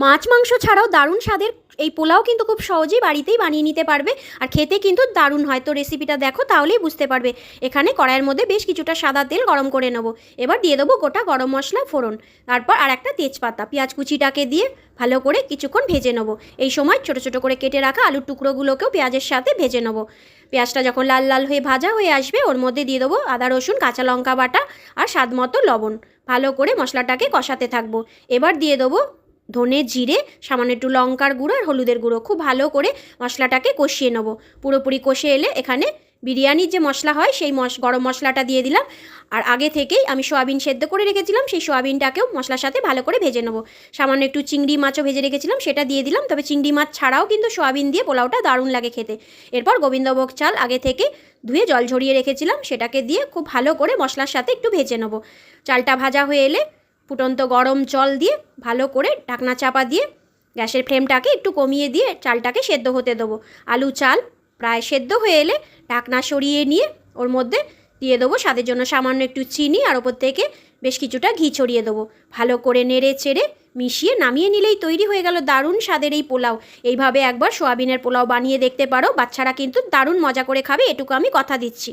মাছ মাংস ছাড়াও দারুণ স্বাদের এই পোলাও কিন্তু খুব সহজেই বাড়িতেই বানিয়ে নিতে পারবে, আর খেতে কিন্তু দারুণ হয়। তো রেসিপিটা দেখো তাহলেই বুঝতে পারবে। এখানে কড়াইয়ের মধ্যে বেশ কিছুটা সাদা তেল গরম করে নেবো। এবার দিয়ে দেবো গোটা গরম মশলা ফোড়ন, তারপর আর একটা তেজপাতা, পেঁয়াজ কুচিটাকে দিয়ে ভালো করে কিছুক্ষণ ভেজে নেবো। এই সময় ছোটো ছোটো করে কেটে রাখা আলুর টুকরোগুলোকেও পেঁয়াজের সাথে ভেজে নেবো। পেঁয়াজটা যখন লাল লাল হয়ে ভাজা হয়ে আসবে, ওর মধ্যে দিয়ে দেবো আদা রসুন কাঁচা লঙ্কা বাটা আর স্বাদ মতো লবণ। ভালো করে মশলাটাকে কষাতে থাকবো। এবার দিয়ে দেবো ধনে জিরে, সামান্য একটু লঙ্কার গুঁড়ো আর হলুদের গুঁড়ো। খুব ভালো করে মশলাটাকে কষিয়ে নেব। পুরোপুরি কষে এলে এখানে বিরিয়ানির যে মশলা হয় সেই গরম মশলাটা দিয়ে দিলাম। আর আগে থেকেই আমি সোয়াবিন সেদ্ধ করে রেখেছিলাম, সেই সোয়াবিনটাকেও মশলার সাথে ভালো করে ভেজে নেব। সামান্য একটু চিংড়ি মাছও ভেজে রেখেছিলাম, সেটা দিয়ে দিলাম। তবে চিংড়ি মাছ ছাড়াও কিন্তু সোয়াবিন দিয়ে পোলাওটা দারুণ লাগে খেতে। এরপর গোবিন্দভোগ চাল আগে থেকে ধুয়ে জল ঝরিয়ে রেখেছিলাম, সেটাকে দিয়ে খুব ভালো করে মশলার সাথে একটু ভেজে নেব। চালটা ভাজা হয়ে এলে ফুটন্ত গরম জল দিয়ে ভালো করে ঢাকনা চাপা দিয়ে গ্যাসের ফ্লেমটাকে একটু কমিয়ে দিয়ে চালটাকে সেদ্ধ হতে দেবো। আলু চাল প্রায় সেদ্ধ হয়ে এলে ঢাকনা সরিয়ে নিয়ে ওর মধ্যে দিয়ে দেবো স্বাদের জন্য সামান্য একটু চিনি, আর ওপর থেকে বেশ কিছুটা ঘি ছড়িয়ে দেবো। ভালো করে নেড়ে চেড়ে মিশিয়ে নামিয়ে নিলেই তৈরি হয়ে গেল দারুণ স্বাদের এই পোলাও। এইভাবে একবার সোয়াবিনের পোলাও বানিয়ে দেখতে পারো, বাচ্চারা কিন্তু দারুণ মজা করে খাবে, এটুকু আমি কথা দিচ্ছি।